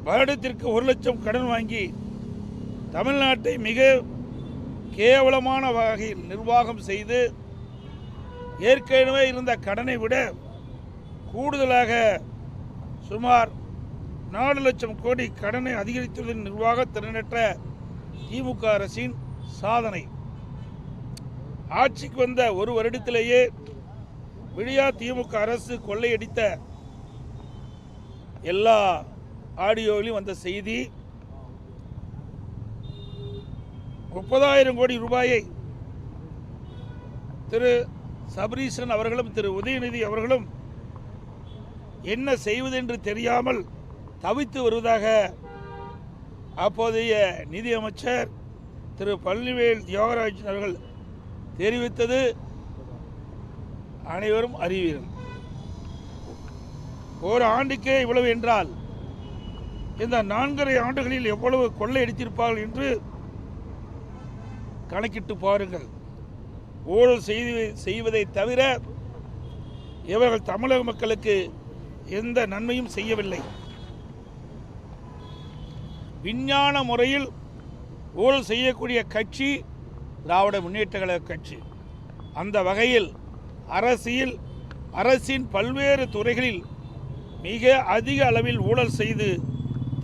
வருடத்திற்கு 1 லட்சம் கடன் வாங்கி தமிழ்நாட்டை மிக கேவலமான வகையில் நிர்வாகம் செய்து ஏற்கனவே இருந்த கடனை விட கூடுதலாக சுமார் 4 லட்சம் கோடி கடனை அதிகரித்துள்ள நிர்வாக திறனற்ற திமுக அரசின் சாதனை. ஆட்சிக்கு வந்த ஒரு வருடத்திலேயே விடியா திமுக அரசு கொள்ளையடித்த எல்லா ஆடியோவிலும் வந்த செய்தி 30,000 கோடி ரூபாயை திரு சபரீசன் அவர்களும் திரு உதயநிதி அவர்களும் என்ன செய்வதென்று தெரியாமல் தவித்து வருவதாக அப்போதைய நிதியமைச்சர் திரு பழனிவேல் தியாகராஜன் அவர்கள் தெரிவித்தது அனைவரும் அறிவீர்கள். ஒரு ஆண்டுக்கே இவ்வளவு என்றால் இந்த 4.5 ஆண்டுகளில் எவ்வளவு கொள்ளையடித்திருப்பார்கள் என்று கணக்கிட்டு பாருங்கள். ஊழல் செய்வதை தவிர இவர்கள் தமிழக மக்களுக்கு எந்த நன்மையும் செய்யவில்லை. விஞ்ஞான முறையில் ஊழல் செய்யக்கூடிய கட்சி திராவிட முன்னேற்ற கழக கட்சி. அந்த வகையில் அரசின் பல்வேறு துறைகளில் மிக அதிக அளவில் ஊழல் செய்து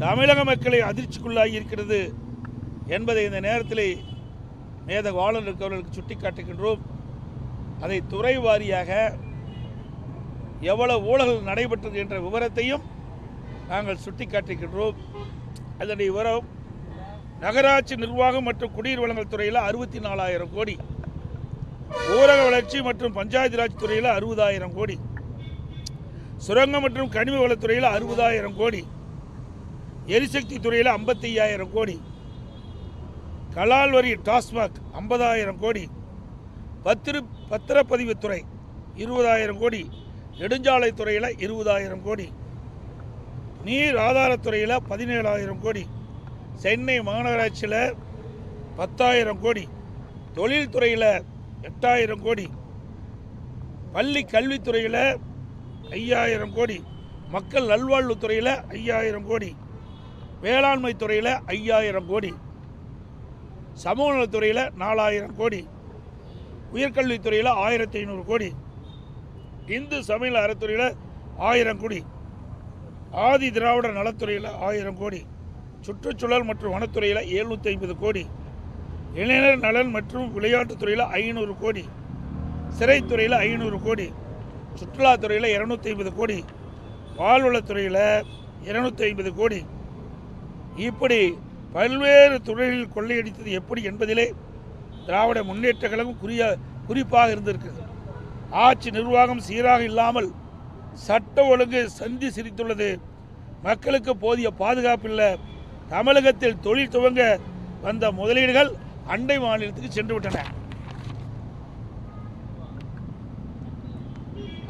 தமிழக மக்களை அதிர்ச்சிக்குள்ளாகி இருக்கிறது என்பதை இந்த நேரத்தில் மேதக ஆளுநர் அவர்களுக்கு சுட்டிக்காட்டுகின்றோம். அதை துறை வாரியாக எவ்வளவு ஊழல்கள் நடைபெற்றது என்ற விவரத்தையும் நாங்கள் சுட்டிக்காட்டுகின்றோம். அதனுடைய விவரம் நகராட்சி நிர்வாகம் மற்றும் குடிநீர் வழங்கல் துறையில் 64,000 கோடி, ஊரக வளர்ச்சி மற்றும் பஞ்சாயத்து ராஜ் துறையில் 60,000 கோடி, சுரங்கம் மற்றும் கனிம வளத்துறையில் 60,000 கோடி, எரிசக்தி துறையில் 55,000 கோடி, கலால் வரி டாஸ்மாக் 50,000 கோடி, பத்திரப்பதிவுத்துறை 20,000 கோடி, நெடுஞ்சாலை துறையில் 20,000 கோடி, நீர் ஆதாரத்துறையில் 17,000 கோடி, சென்னை மாநகராட்சியில் 10,000 கோடி, தொழில்துறையில் 8,000 கோடி, பள்ளி கல்வித்துறையில் 5,000 கோடி, மக்கள் நல்வாழ்வுத்துறையில் 5,000 கோடி, வேளாண்மை துறையில் 5,000 கோடி, சமூக நலத்துறையில் 4,000 கோடி, உயர்கல்வித்துறையில் 1,500 கோடி, இந்து சமய அறத்துறையில் 1000 கோடி, ஆதி திராவிட நலத்துறையில் 1000 கோடி, சுற்றுச்சூழல் மற்றும் வனத்துறையில் 750 கோடி, இளைஞர் நலன் மற்றும் விளையாட்டுத்துறையில் 500 கோடி, சிறைத்துறையில் 500 கோடி, சுற்றுலாத்துறையில் 250 கோடி, வாழ்வளத்துறையில் 250 கோடி. இப்படி பல்வேறு துறைகளில் கொள்ளையடித்தது எப்படி என்பதிலே திராவிட முன்னேற்ற கழகம் குறிப்பாக இருந்திருக்கிறது. ஆட்சி நிர்வாகம் சீராக இல்லாமல் சட்ட ஒழுங்கு சந்தி சிரித்துள்ளது. மக்களுக்கு போதிய பாதுகாப்பு இல்லை. தமிழகத்தில் தொழில் துவங்க வந்த முதலீடுகள் அண்டை மாநிலத்துக்கு சென்று விட்டன.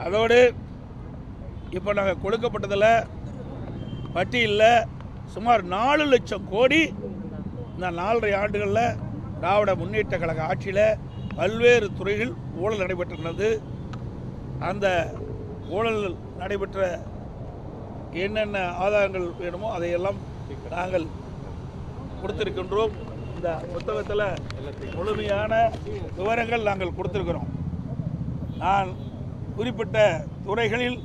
அதோடு இப்போ நாங்கள் கொடுக்கப்பட்டதில் பட்டியலில் சுமார் 4 லட்சம் கோடி இந்த 4.5 ஆண்டுகளில் திராவிட முன்னேற்ற கழக ஆட்சியில் பல்வேறு துறைகள் ஊழல் நடைபெற்றுள்ளது. அந்த ஊழல் நடைபெற்ற என்னென்ன ஆதாரங்கள் வேணுமோ அதையெல்லாம் நாங்கள் கொடுத்திருக்கின்றோம். இந்த புத்தகத்தில் முழுமையான விவரங்கள் நாங்கள் கொடுத்திருக்கிறோம். நான் குறிப்பிட்ட துறைகளில்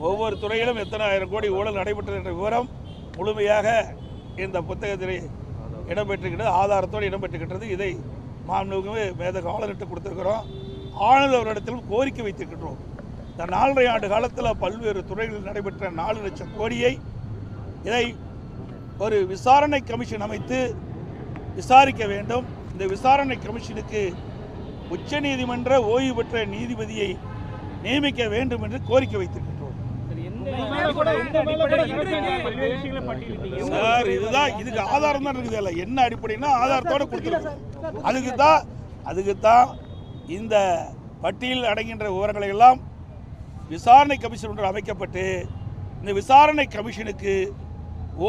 ஒவ்வொரு துறையிலும் எத்தனை ஆயிரம் கோடி ஊழல் நடைபெற்றது என்ற விவரம் முழுமையாக இந்த புத்தகத்தில் இடம்பெற்றுக்கிட்டது, ஆதாரத்தோடு இடம்பெற்றுக்கிட்டது. இதை மாண்புமிகு மேதக ஆளுநர்கிட்ட கொடுத்திருக்கிறோம். ஆளுநரிடத்திலும் கோரிக்கை வைத்திருக்கின்றோம். இந்த 4.5 ஆண்டு காலத்தில் பல்வேறு துறைகளில் நடைபெற்ற 4 லட்சம் கோடியை இதை ஒரு விசாரணை கமிஷன் அமைத்து விசாரிக்க வேண்டும். இந்த விசாரணை கமிஷனுக்கு உச்சநீதிமன்ற ஓய்வு பெற்ற நீதிபதியை நியமிக்க வேண்டும் என்று கோரிக்கை வைத்திருக்கின்றோம். சார், இதுக்கு ஆதாரம் தான் இருக்குது. என்ன அடிப்படைன்னா ஆதாரத்தோடு கொடுத்துருக்கோம். அதுக்குத்தான் இந்த பட்டியல் அடங்கின்ற விவரங்களை எல்லாம் விசாரணை கமிஷன் ஒன்று அமைக்கப்பட்டு இந்த விசாரணை கமிஷனுக்கு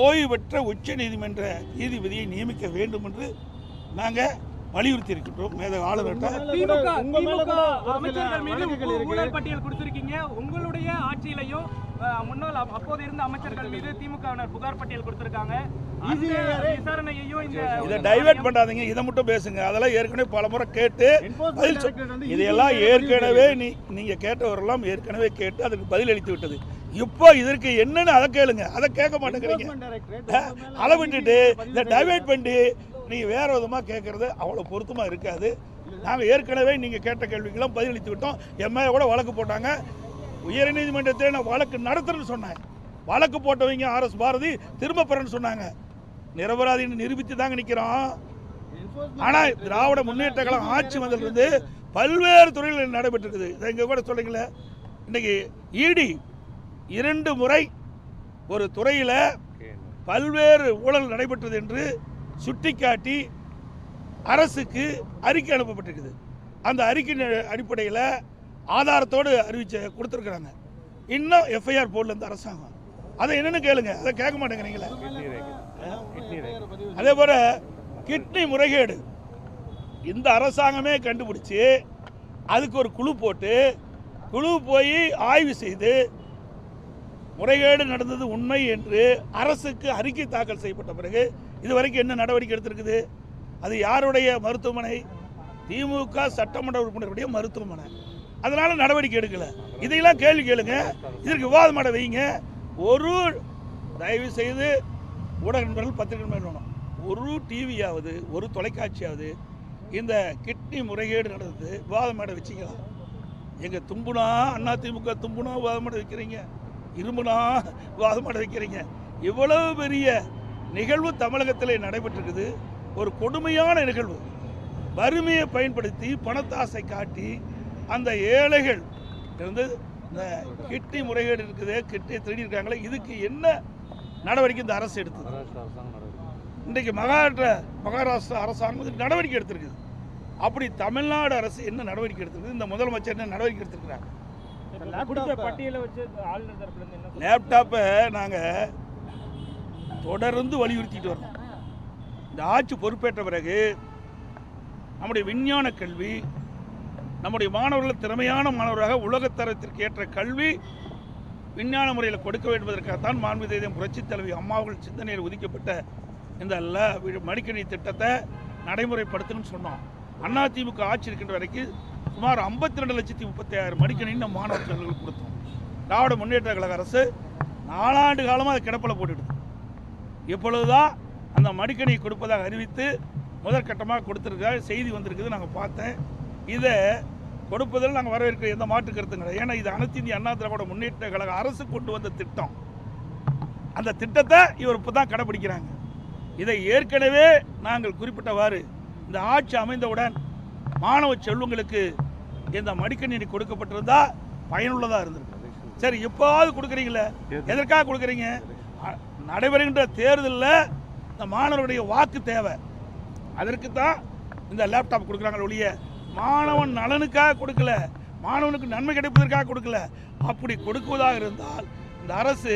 ஓய்வு பெற்ற உச்ச நீதிமன்ற நீதிபதியை நியமிக்க வேண்டும் என்று நாங்கள் வலியுறுத்தி இருக்கின்றோம். மேத ஆளுநர்கிட்ட அமைச்சர்கள் மீது ஊழல் பட்டியல் கொடுத்திருக்கீங்க. உங்களுடைய ஆட்சியிலையும் முன்னாள் அப்போது இருந்த அமைச்சர்கள் மீது திமுகவினர் புகார் பட்டியல் கொடுத்திருக்காங்க. விசாரணையையும் இதை டைவர்ட் பண்ணாதீங்க, இதை மட்டும் பேசுங்க. அதெல்லாம் ஏற்கனவே பல முறை கேட்டு இதையெல்லாம் ஏற்கனவே நீங்க கேட்டவரெல்லாம் ஏற்கனவே கேட்டு அதுக்கு பதில் அளித்து விட்டது. இப்போ இதற்கு என்னன்னு அதை கேளுங்க, அதை கேட்க மாட்டேங்கிறீங்க. அதை விட்டுட்டு இதை டைவர்ட் பண்ணி நீங்க வேற விதமா கேட்கறது அவ்வளவு பொருத்தமா இருக்காது. நாங்கள் ஏற்கனவே நீங்க கேட்ட கேள்விக்கெல்லாம் பதிலளித்து விட்டோம். எம்ஏ கூட வழக்கு போட்டாங்க. உயர்நீதிமன்றத்தில் நான் வழக்கு நடத்துறேன்னு சொன்னேன். வழக்கு போட்டவங்க ஆர்எஸ் பாரதி திரும்ப பெறன்னு சொன்னாங்க. நிரபராதின்னு நிரூபித்து தாங்க நிற்கிறோம். ஆனால் திராவிட முன்னேற்ற கழகம் ஆட்சி வந்ததிலிருந்து பல்வேறு துறைகளில் நடைபெற்றிருக்குது. இதை இங்கே கூட சொல்றீங்களே, இன்னைக்கு இடி 2 முறை ஒரு துறையில் பல்வேறு ஊழல் நடைபெற்றது என்று சுட்டிக்காட்டி அரசுக்கு அறிக்கை அனுப்பப்பட்டிருக்குது. அந்த அறிக்கையின் அடிப்படையில் ஆதாரத்தோடு கொடுத்துருக்குறாங்க. இன்னும் எஃப்ஐஆர் போடல இந்த அரசாங்கம். அதை என்னன்னு கேளுங்க, அதை கேட்க மாட்டேங்கிறீங்களே. அதே போல கிட்னி முறைகேடு இந்த அரசாங்கமே கண்டுபிடிச்சு அதுக்கு ஒரு குழு போட்டு குழு போய் ஆய்வு செய்து முறைகேடு நடந்தது உண்மை என்று அரசுக்கு அறிக்கை தாக்கல் செய்யப்பட்ட பிறகு இதுவரைக்கும் என்ன நடவடிக்கை எடுத்திருக்குது? அது யாருடைய மருத்துவமனை? திமுக சட்டமன்ற உறுப்பினருடைய மருத்துவமனை. அதனால நடவடிக்கை எடுக்கல. இதையெல்லாம் கேள்வி கேளுங்க, இதற்கு விவாதம் பண்ண வைங்க. ஒரு தயவு செய்து ஊடக நண்பர்கள் பத்திரிகை வேணும், ஒரு டிவியாவது ஒரு தொலைக்காட்சியாவது இந்த கிட்னி முறைகேடு நடந்தது விவாதம் பண்ண வச்சிக்கலாம். எங்க தும்புனா அதிமுக தும்புனா விவாதம் பண்ண வைக்கிறீங்க, இரும்புனா விவாதம் பண்ண வைக்கிறீங்க. இவ்வளவு பெரிய நிகழ்வு தமிழகத்தில் நடைபெற்றிருக்குது. ஒரு கொடுமையான நிகழ்வு. வறுமையை பயன்படுத்தி பணத்தாசை காட்டி அந்த ஏழைகள் இருந்து இந்த கிட்னி முறைகேடு இருக்குது, கிட்னி திருடி இருக்காங்களே, இதுக்கு என்ன நடவடிக்கை இந்த அரசு எடுத்தது? இன்றைக்கு மகாராஷ்டிரா அரசாங்கம் நடவடிக்கை எடுத்திருக்குது. அப்படி தமிழ்நாடு அரசு என்ன நடவடிக்கை எடுத்திருக்கு? இந்த முதலமைச்சர் என்ன நடவடிக்கை எடுத்திருக்கிறாங்க? லேப்டாப்பை நாங்கள் தொடர்ந்து வலியுறுத்திட்டு வரோம். இந்த ஆட்சி பொறுப்பேற்ற பிறகு நம்முடைய விஞ்ஞான கல்வி, நம்முடைய மாணவர்கள் திறமையான மாணவராக உலகத்தரத்திற்கு ஏற்ற கல்வி விஞ்ஞான முறையில் கொடுக்க வேண்டுவதற்காகத்தான் மாண்புமிகு புரட்சித் தலைவி அம்மாவர்கள் சிந்தனையில் ஒதுக்கப்பட்ட இந்த மடிக்கணி திட்டத்தை நடைமுறைப்படுத்தணும்னு சொன்னோம். அதிமுக ஆட்சி இருக்கின்ற வரைக்கும் சுமார் 52,36,000 மடிக்கணின்னு மாணவர்களுக்கு கொடுத்தோம். திராவிட முன்னேற்ற கழக அரசு 4 ஆண்டு காலமாக அதை கிடப்பில் போட்டுடுது. இப்பொழுதுதான் அந்த மடிக்கணியை கொடுப்பதாக அறிவித்து முதற்கட்டமாக கொடுத்துருக்க செய்தி வந்திருக்குது, நாங்கள் பார்த்தேன். இதை கொடுப்பதில் நாங்கள் வரவேற்கிற எந்த மாற்று கருத்துங்க. ஏன்னா இது அனைத்து இந்திய அண்ணா திராவிட முன்னேற்ற கழக அரசு கொண்டு வந்த திட்டம். அந்த திட்டத்தை இவர் இப்போ தான் கடைபிடிக்கிறாங்க. இதை ஏற்கனவே நாங்கள் குறிப்பிட்டவாறு இந்த ஆட்சி அமைந்தவுடன் மாணவ செல்வங்களுக்கு இந்த மடிக்கணினி கொடுக்கப்பட்டிருந்தா பயனுள்ளதாக இருந்திருக்கு. சரி, இப்போவாவது கொடுக்குறீங்களே, எதற்காக கொடுக்குறீங்க? நடைபெறுகின்ற தேர்தலில் இந்த மாணவருடைய வாக்கு தேவை, அதற்கு தான் இந்த லேப்டாப் கொடுக்குறாங்க ஒழிய மாணவன் நலனுக்காக கொடுக்கல, மாணவனுக்கு நன்மை கிடைப்பதற்காக கொடுக்கல. அப்படி கொடுக்குவதாக இருந்தால் இந்த அரசு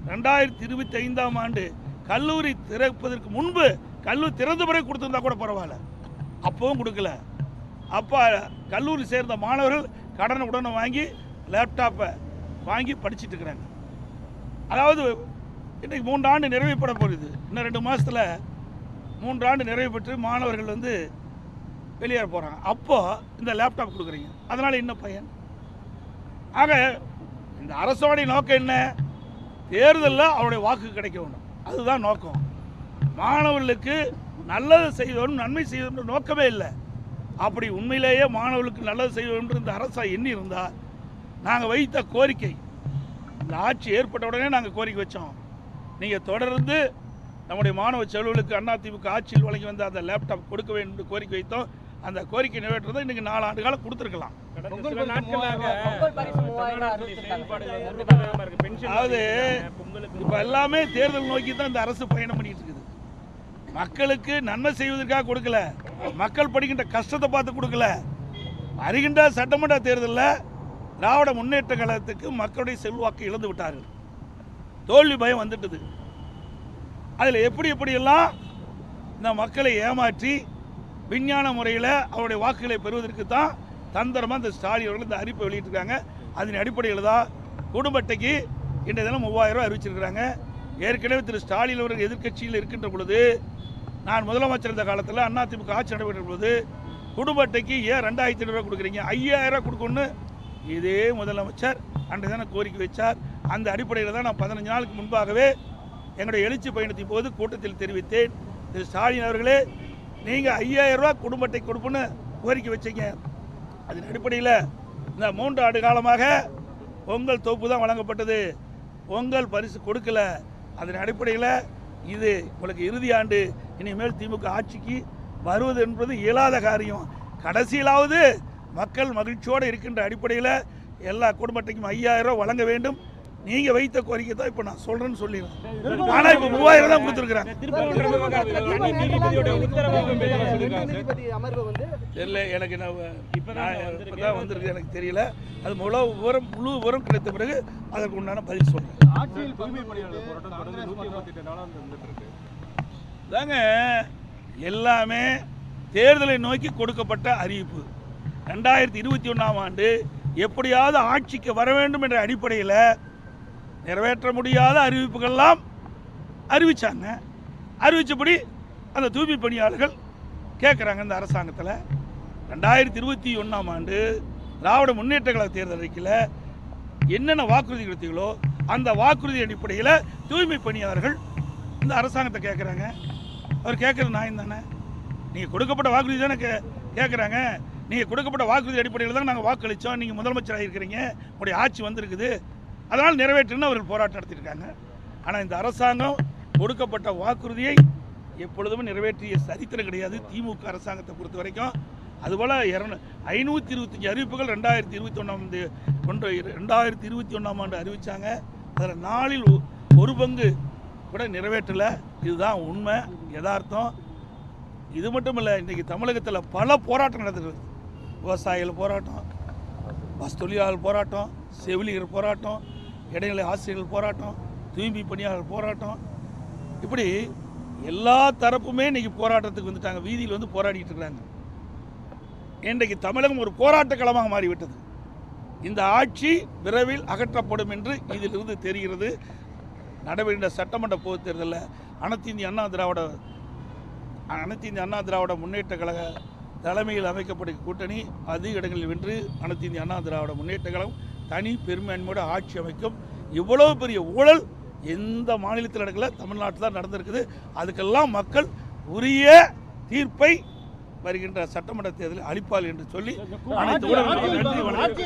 2025ஆம் ஆண்டு கல்லூரி திறப்பதற்கு முன்பு கல்லூரி திறந்த பிறகு கொடுத்துருந்தா கூட பரவாயில்ல, அப்பவும் கொடுக்கல. அப்போ கல்லூரி சேர்ந்த மாணவர்கள் கடனை உடனே வாங்கி லேப்டாப்பை வாங்கி படிச்சுட்டு இருக்கிறாங்க. அதாவது இன்றைக்கு 3 ஆண்டு நிறைவுப்பட போகுது. இன்னும் 2 மாதத்தில் 3 ஆண்டு நிறைவு பெற்று மாணவர்கள் வெளியேற போகிறாங்க. அப்போது இந்த லேப்டாப் கொடுக்குறீங்க, அதனால் என்ன பயன்? ஆக இந்த அரசோடைய நோக்கம் என்ன? தேர்தலில் அவருடைய வாக்கு கிடைக்க வேண்டும், அதுதான் நோக்கம். மாணவர்களுக்கு நல்லது செய்யணும், நன்மை செய்யணும் நோக்கமே இல்லை. அப்படி உண்மையிலேயே மாணவர்களுக்கு நல்லது செய்யணும் இந்த அரசா எண்ணி இருந்தால் நாங்கள் வைத்த கோரிக்கை, இந்த ஆட்சி ஏற்பட்ட உடனே நாங்கள் கோரிக்கை வச்சோம். நீங்கள் தொடர்ந்து நம்முடைய மாணவ செல்வர்களுக்கு அதிமுக ஆட்சியில் வழங்கி வந்த அந்த லேப்டாப் கொடுக்க வேண்டும் என்று கோரிக்கை வைத்தோம். அந்த கோரிக்கை நிறைவேற்றதை இன்றைக்கி 4 ஆண்டு காலம் கொடுத்துருக்கலாம். அதாவது இப்போ எல்லாமே தேர்தல் நோக்கி தான் இந்த அரசு பயணம் பண்ணிட்டு இருக்குது. மக்களுக்கு நன்மை செய்வதற்காக கொடுக்கல, மக்கள் படிக்கின்ற கஷ்டத்தை பார்த்து கொடுக்கல. வருகின்ற சட்டமன்ற தேர்தலில் திராவிட முன்னேற்ற கழகத்துக்கு மக்களுடைய செல்வாக்கு இழந்து விட்டார்கள், தோல்வி பயம் வந்துட்டது. அதில் எப்படியெல்லாம் இந்த மக்களை ஏமாற்றி விஞ்ஞான முறையில் அவருடைய வாக்குகளை பெறுவதற்கு தான் தந்திரமாக இந்த ஸ்டாலின் அவர்கள் இந்த அறிவிப்பை வெளியிட்டிருக்காங்க. அதன் அடிப்படையில் தான் குடும்ப அட்டைக்கு இன்றைய தினம் 3000 ரூபாய் அறிவிச்சிருக்கிறாங்க. ஏற்கனவே திரு ஸ்டாலின் அவர்கள் எதிர்க்கட்சியில் இருக்கின்ற பொழுது, நான் முதலமைச்சர் இருந்த காலத்தில் அதிமுக ஆட்சி நடைபெற்ற பொழுது குடும்ப அட்டைக்கு ஏன் 2500 ரூபாய் கொடுக்குறீங்க, 5000 ரூபாய் கொடுக்கணும்னு இதே முதலமைச்சர் அன்றைய தினம் கோரிக்கை வச்சார். அந்த அடிப்படையில் தான் நான் 15 நாளுக்கு முன்பாகவே எங்களுடைய எழுச்சி பயணத்தின் போது கூட்டத்தில் தெரிவித்தேன், திரு ஸ்டாலின் அவர்களே நீங்கள் 5000 ரூபாய் குடும்ப அட்டை கொடுப்புன்னு கோரிக்கை வச்சீங்க. அதன் அடிப்படையில் இந்த 3 ஆண்டு காலமாக பொங்கல் தொகுப்பு தான் வழங்கப்பட்டது, பொங்கல் பரிசு கொடுக்கல. அதன் அடிப்படையில் இது உங்களுக்கு இறுதி ஆண்டு, இனிமேல் திமுக ஆட்சிக்கு வருவது என்பது இயலாத காரியம். கடைசியிலாவது மக்கள் மகிழ்ச்சியோடு இருக்கின்ற அடிப்படையில் எல்லா குடும்ப அட்டைக்கும் 5000 ரூபாய் வழங்க வேண்டும். நீங்கள் வைத்த கோரிக்கை தான் இப்போ நான் சொல்கிறேன்னு சொல்லிடுறேன். ஆனால் இப்போ 3000 தான் கொடுத்துருக்குறாங்க. தெரியல எனக்கு, இப்போ தான் வந்திருக்கு, எனக்கு தெரியல. அது முழு விவரம் கிடைத்த பிறகு அதற்கு உண்டான பதில் சொல்கிறேன். தாங்க எல்லாமே தேர்தலை நோக்கி கொடுக்கப்பட்ட அறிவிப்பு. 2021ஆம் ஆண்டு எப்படியாவது ஆட்சிக்கு வர வேண்டும் என்ற அடிப்படையில் நிறைவேற்ற முடியாத அறிவிப்புகள்லாம் அறிவித்தாங்க. அறிவித்தபடி அந்த தூய்மை பணியாளர்கள் கேட்குறாங்க இந்த அரசாங்கத்தில். 2021ஆம் ஆண்டு திராவிட முன்னேற்ற கழக தேர்தல் அறிக்கையில் என்னென்ன வாக்குறுதி கொடுத்தீங்களோ அந்த வாக்குறுதி அடிப்படையில் தூய்மை பணியாளர்கள் இந்த அரசாங்கத்தை கேட்குறாங்க. அவர் கேட்குறது நியாயம் தானே? நீங்கள் கொடுக்கப்பட்ட வாக்குறுதி தானே கேட்குறாங்க. நீங்கள் கொடுக்கப்பட்ட வாக்குறுதி அடிப்படையில் தான் நாங்கள் வாக்களித்தோம், நீங்கள் முதலமைச்சராக இருக்கிறீங்க, உங்களுடைய ஆட்சி வந்திருக்குது, அதனால் நிறைவேற்றுன்னு அவர்கள் போராட்டம் நடத்தியிருக்காங்க. ஆனால் இந்த அரசாங்கம் கொடுக்கப்பட்ட வாக்குறுதியை எப்பொழுதுமே நிறைவேற்றிய சரித்திரம் கிடையாது திமுக அரசாங்கத்தை பொறுத்த வரைக்கும். அதுபோல் 525 அறிவிப்புகள் 2021ஆம் ஆண்டு அறிவித்தாங்க. அதில் 4இல் 1 பங்கு கூட நிறைவேற்றலை. இதுதான் உண்மை, யதார்த்தம். இது மட்டும் இல்லை, இன்றைக்கி தமிழகத்தில் பல போராட்டம் நடந்துருக்குது. விவசாயிகள் போராட்டம், பஸ் தொழிலாளர் போராட்டம், செவிலியர் போராட்டம், இடைநிலை ஆசிரியர்கள் போராட்டம், தூய்மை பணியாளர் போராட்டம், இப்படி எல்லா தரப்புமே இன்றைக்கி போராட்டத்துக்கு வந்துட்டாங்க. வீதியில் வந்து போராடிட்டு இருக்கிறாங்க. இன்றைக்கு தமிழகம் ஒரு போராட்ட களமாக மாறிவிட்டது. இந்த ஆட்சி விரைவில் அகற்றப்படும் என்று இதிலிருந்து தெரிகிறது. நடைபெறுகின்ற சட்டமன்ற பொதுத் தேர்தலில் அனைத்து இந்திய அண்ணா திராவிட முன்னேற்ற கழக தலைமையில் அமைக்கப்பட்ட கூட்டணி அதிக இடங்களில் வென்று அனைத்து இந்திய அண்ணா திராவிட முன்னேற்ற கழகம் தனி பெரும்பான்மையோட ஆட்சி அமைக்கும். இவ்வளோ பெரிய ஊழல் எந்த மாநிலத்தில் நடக்கல, தமிழ்நாட்டில் தான் நடந்திருக்குது. அதுக்கெல்லாம் மக்கள் உரிய தீர்ப்பை வருகின்ற சட்டமன்ற தேர்தலில் அளிப்பால் என்று சொல்லி அனைத்து ஊடகங்களுக்கும் நன்றி வணக்கம்.